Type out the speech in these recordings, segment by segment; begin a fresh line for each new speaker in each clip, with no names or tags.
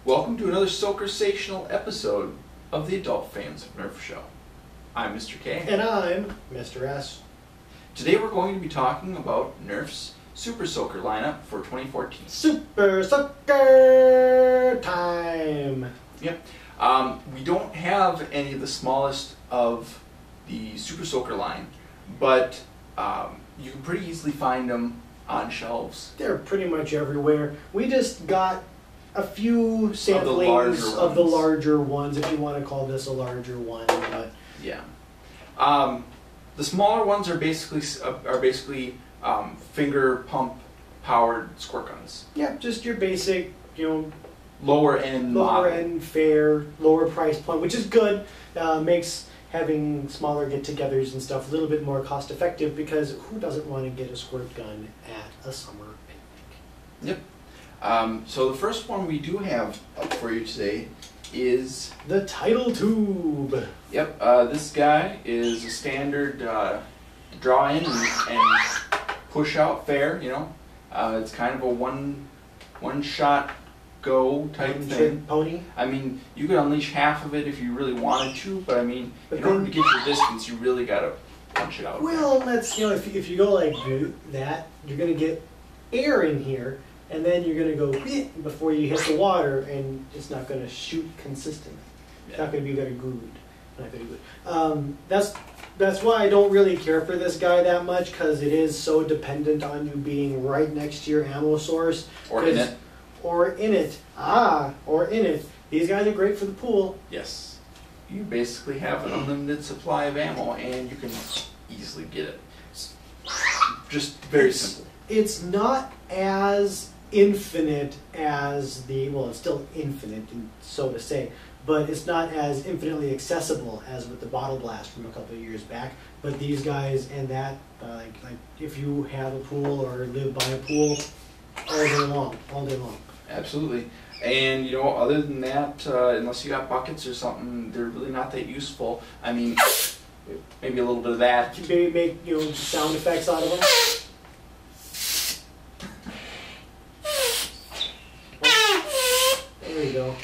Welcome to another Soaker-sational episode of the Adult Fans of Nerf Show. I'm Mr. K.
And I'm Mr. S.
Today we're going to be talking about Nerf's Super Soaker lineup for 2014.
Super Soaker time!
Yep. We don't have any of the smallest of the Super Soaker line, but you can pretty easily find them on shelves.
They're pretty much everywhere. We just got a few samplings of the larger ones, if you want to call this a larger one. But
yeah. The smaller ones are basically finger pump powered squirt guns.
Yeah, just your basic,
lower end
fair, lower price point, which is good. Makes having smaller get-togethers and stuff a little bit more cost effective, because who doesn't want to get a squirt gun at a summer picnic?
Yep. So the first one we do have up for you today is
the Tidal Tube.
Yep. This guy is a standard draw in and push out fair. It's kind of a one shot go type thing.
Pony.
I mean, you could unleash half of it if you really wanted to, but I mean, in order to get your distance, you really gotta punch it out.
Well, that's if you go like that, you're gonna get air in here, and then you're gonna go before you hit the water, and it's not gonna shoot consistently. It's not gonna be very good. Not very good. That's why I don't really care for this guy that much, because it is so dependent on you being right next to your ammo source.
Or in it.
Or in it. These guys are great for the pool.
Yes. You basically have an unlimited supply of ammo, and you can easily get it. Just very simple.
It's not as infinite as it's still infinite, so to say, but it's not as infinitely accessible as with the Bottle Blast from a couple of years back. But these guys and that, like if you have a pool or live by a pool, all day long.
Absolutely. And other than that, unless you got buckets or something, they're really not that useful. I mean, maybe a little bit of that.
You maybe make sound effects out of them. There you go.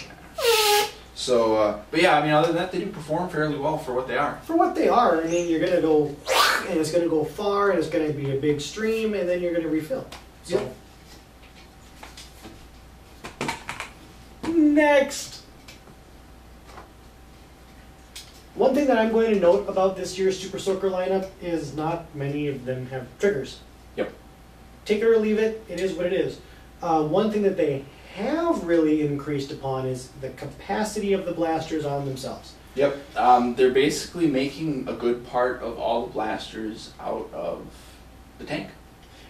So, but yeah, I mean, other than that, they do perform fairly well for what they are.
For what they are, I mean, you're gonna go, and it's gonna go far, and it's gonna be a big stream, and then you're gonna refill. So. Yep. Next! One thing that I'm going to note about this year's Super Soaker lineup is not many of them have triggers.
Yep.
Take it or leave it, it is what it is. One thing that they have really increased upon is the capacity of the blasters on themselves.
Yep. They're basically making a good part of all the blasters out of the tank.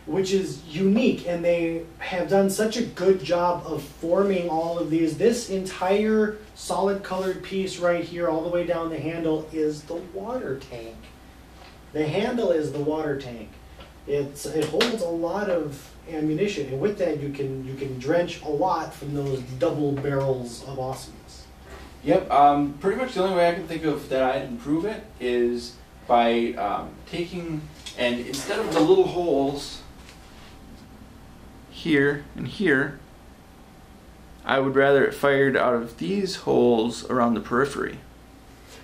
Which is unique, and they have done such a good job of forming all of these. This entire solid colored piece right here, all the way down the handle, is the water tank. The handle is the water tank. It holds a lot of ammunition, and with that you can drench a lot from those double barrels of awesomeness.
Yep. Pretty much the only way I can think of that I'd improve it is by taking, and instead of the little holes here and here, I would rather it fired out of these holes around the periphery.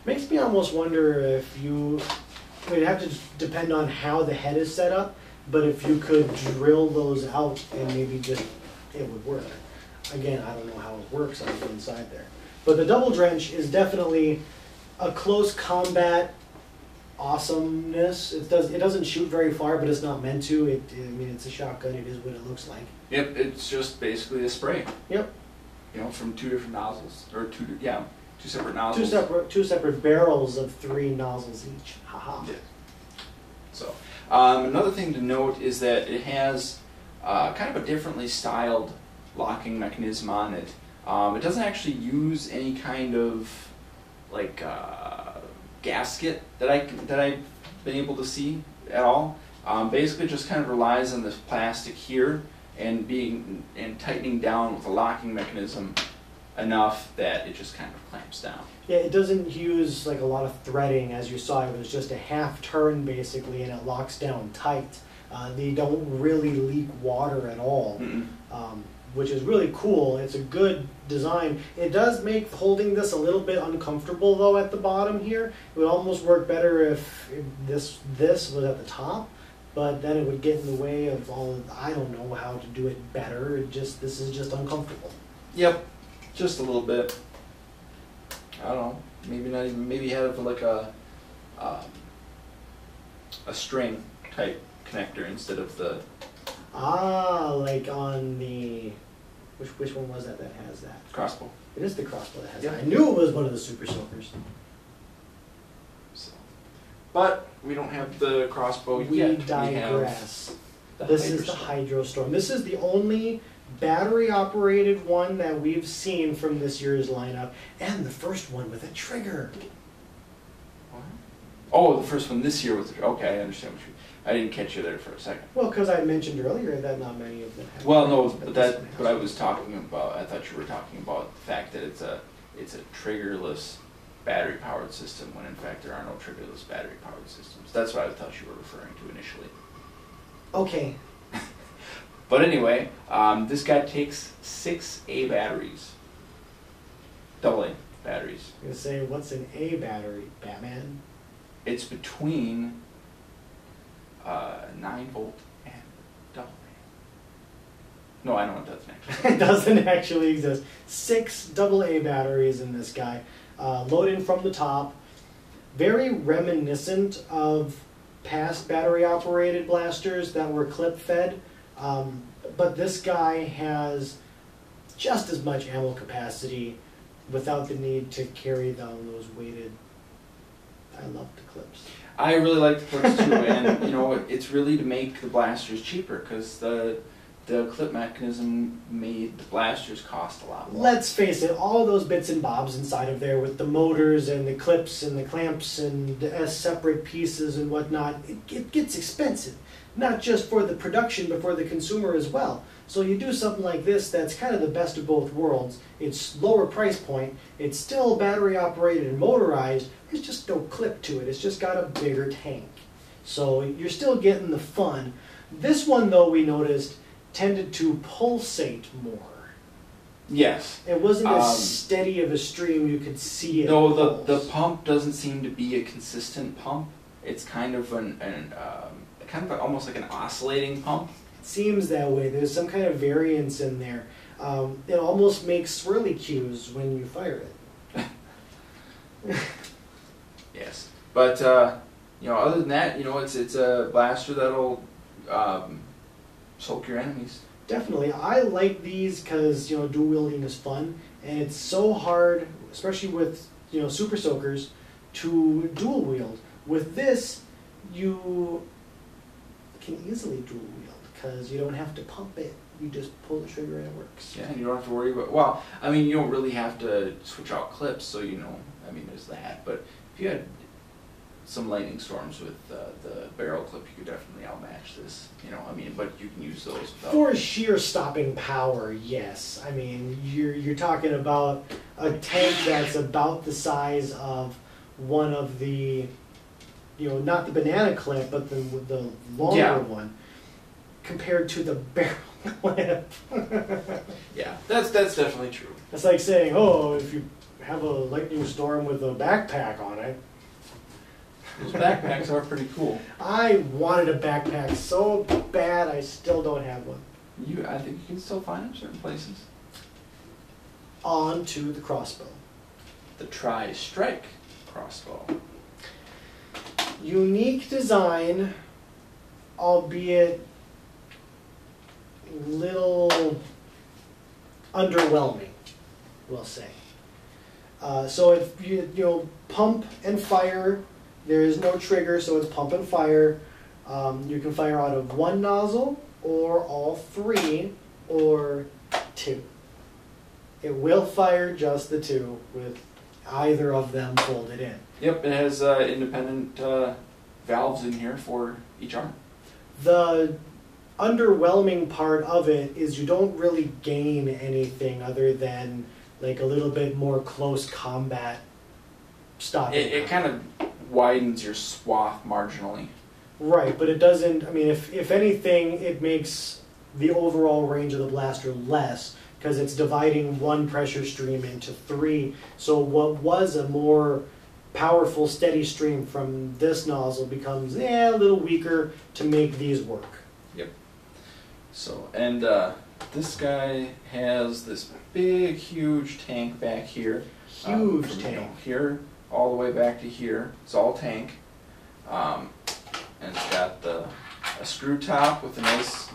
Makes me almost wonder if it'd have to depend on how the head is set up, but if you could drill those out and maybe it would work. Again, I don't know how it works on the inside there. But the double drench is definitely a close combat awesomeness. It doesn't shoot very far, but it's not meant to. It's a shotgun. It is what it looks like.
Yep, it's just basically a spray.
Yep.
From two different nozzles, or two separate nozzles.
Two separate barrels of 3 nozzles each. Haha.
Yeah. So another thing to note is that it has kind of a differently styled locking mechanism on it. It doesn't actually use any kind of gasket that I've been able to see at all. Basically just kind of relies on this plastic here and tightening down with a locking mechanism enough that it just kind of clamps down.
Yeah, it doesn't use a lot of threading, as you saw. It was just a half turn basically, and it locks down tight. They don't really leak water at all. which is really cool. It's a good design. It does make holding this a little bit uncomfortable though at the bottom here. It would almost work better if this was at the top, but then it would get in the way of all of, I don't know how to do it better. This is just uncomfortable.
Yep, just a little bit. I don't know. Maybe not even. Maybe have like a string type connector instead of the.
Ah, like on the, which one was that has that?
Crossbow.
It is the crossbow that has
Yep.
that. I knew it was one of the Super Soakers.
So, but we don't have the crossbow
We
yet.
digress.
We have
This
the
is the
Hydrostorm.
Hydrostorm. This is the only battery-operated one that we've seen from this year's lineup, and the first one with a trigger.
What? Oh, the first one this year was okay. I understand what you. I didn't catch you there for a second.
Well, because I mentioned earlier that not many of them have.
Well, no,
triggers,
but
this
that
one has.
what I was talking about. I thought you were talking about the fact that it's a triggerless battery-powered system, when in fact there are no triggerless battery-powered systems. That's what I thought you were referring to initially.
Okay.
But anyway, this guy takes 6 A batteries, AA batteries.
I'm gonna say, what's an A battery, Batman?
It's between 9-volt and AA. No, I know it doesn't actually.
It doesn't actually exist. 6 AA batteries in this guy, loaded from the top. Very reminiscent of past battery-operated blasters that were clip-fed, but this guy has just as much ammo capacity without the need to carry down those weighted. I love the clips.
I really like the clips too, and you know, it's really to make the blasters cheaper, because the clip mechanism made the blasters cost a lot more.
Let's face it, all of those bits and bobs inside of there with the motors and the clips and the clamps and as separate pieces and whatnot, it gets expensive. Not just for the production, but for the consumer as well. So you do something like this that's kind of the best of both worlds. It's lower price point, it's still battery operated and motorized, there's just no clip to it, it's just got a bigger tank. So you're still getting the fun. This one though, we noticed, tended to pulsate more.
Yes.
It wasn't as steady of a stream, you could see it.
No,
pulse.
the pump doesn't seem to be a consistent pump. It's kind of almost like an oscillating pump.
It seems that way. There's some kind of variance in there. It almost makes swirly cues when you fire it.
Yes, but you know, other than that, you know, it's a blaster that'll soak your enemies.
Definitely. I like these because, you know, dual wielding is fun, and it's so hard, especially with, you know, Super Soakers, to dual wield. With this, you can easily dual wield because you don't have to pump it. You just pull the trigger and it works.
Yeah, and you don't have to worry about. Well, I mean, you don't really have to switch out clips, so you know. I mean, there's that. But if you had some lightning storms with the barrel clip, you could definitely outmatch this. You know, I mean, but you can use those without.
For sheer stopping power, yes. I mean, you're talking about a tank that's about the size of one of the, you know, not the banana clip, but the longer one, compared to the barrel clip.
Yeah, that's definitely true.
It's like saying, oh, if you have a lightning storm with a backpack on it.
Those backpacks are pretty cool.
I wanted a backpack so bad, I still don't have one.
I think you can still find them certain places.
On to the crossbow.
The Tri-Strike Crossbow.
Unique design, albeit little underwhelming, we'll say. So if you know, pump and fire, there is no trigger, so it's pump and fire. You can fire out of one nozzle, or all 3, or 2. It will fire just the 2 with either of them folded in.
Yep, it has independent valves in here for each arm.
The underwhelming part of it is you don't really gain anything other than like a little bit more close combat stuff.
It kind of widens your swath marginally.
Right, but it doesn't, I mean, if anything, it makes the overall range of the blaster less, because it's dividing one pressure stream into 3. So what was a more powerful, steady stream from this nozzle becomes a little weaker to make these work.
Yep. So, and this guy has this big, huge tank back here.
Huge
from,
tank.
You know, here all the way back to here. It's all tank. And it's got a screw top with a nice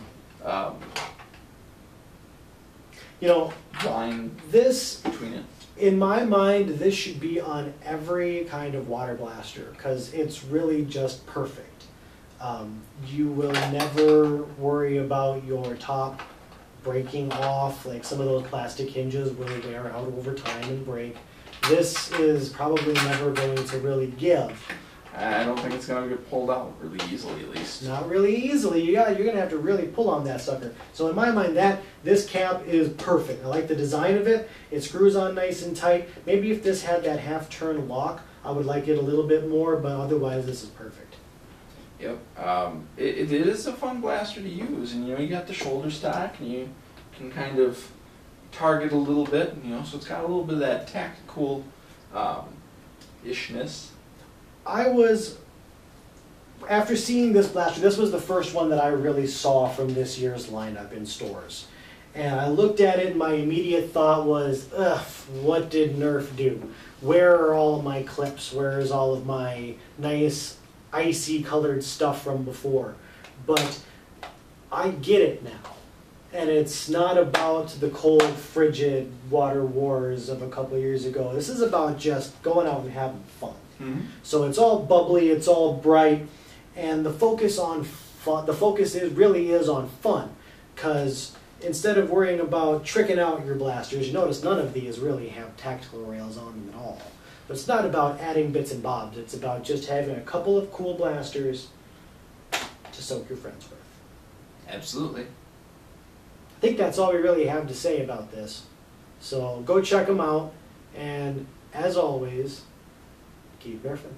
line
this,
between it.
in my mind, this should be on every kind of water blaster because it's really just perfect. You will never worry about your top breaking off, like some of those plastic hinges will wear out over time and break. This is probably never going to really give.
I don't think it's going to get pulled out really easily, at least.
Not really easily. You're going to have to really pull on that sucker. So in my mind, this cap is perfect. I like the design of it. It screws on nice and tight. Maybe if this had that half-turn lock, I would like it a little bit more, but otherwise this is perfect.
Yep. It is a fun blaster to use, and you got the shoulder stock, and you can kind of target a little bit, so it's got a little bit of that tactical ishness.
After seeing this blaster, this was the first one that I really saw from this year's lineup in stores. And I looked at it and my immediate thought was, ugh, what did Nerf do? Where are all of my clips? Where is all of my nice icy colored stuff from before? But I get it now. And it's not about the cold, frigid water wars of a couple of years ago. This is about just going out and having fun.
Mm-hmm.
So it's all bubbly, it's all bright, and the focus on fun, really is on fun, because instead of worrying about tricking out your blasters, you notice none of these really have tactical rails on them at all. But it's not about adding bits and bobs, it's about just having a couple of cool blasters to soak your friends with.
Absolutely.
I think that's all we really have to say about this. So go check them out, and as always, keep nerfing.